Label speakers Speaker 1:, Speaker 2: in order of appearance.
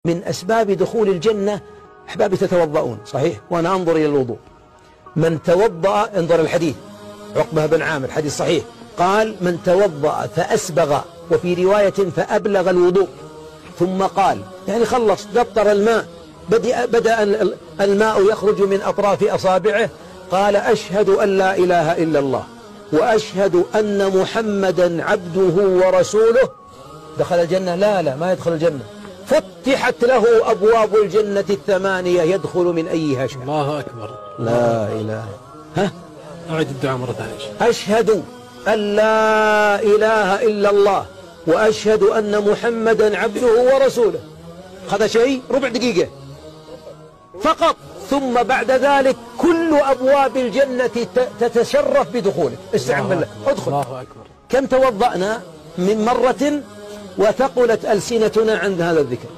Speaker 1: من أسباب دخول الجنة أحبابي تتوضؤون صحيح، وأنا أنظر إلى الوضوء. من توضأ، انظر الحديث عقبة بن عامر حديث صحيح، قال من توضأ فأسبغ، وفي رواية فأبلغ الوضوء، ثم قال يعني خلص قطر الماء، بدأ الماء يخرج من أطراف أصابعه، قال أشهد أن لا إله إلا الله وأشهد أن محمدا عبده ورسوله، دخل الجنة؟ لا ما يدخل الجنة. فتحت له أبواب الجنة الثمانية يدخل من أيها شاء.
Speaker 2: الله أكبر.
Speaker 1: لا إله.
Speaker 2: أعيد الدعاء مرة ثانية.
Speaker 1: أشهد أن لا إله إلا الله وأشهد أن محمدا عبده ورسوله. هذا شيء ربع دقيقة فقط، ثم بعد ذلك كل أبواب الجنة تتشرف بدخولك. استعن بالله، ادخل.
Speaker 2: الله أكبر.
Speaker 1: كم توضأنا من مرة وثقلت ألسنتنا عند هذا الذكر.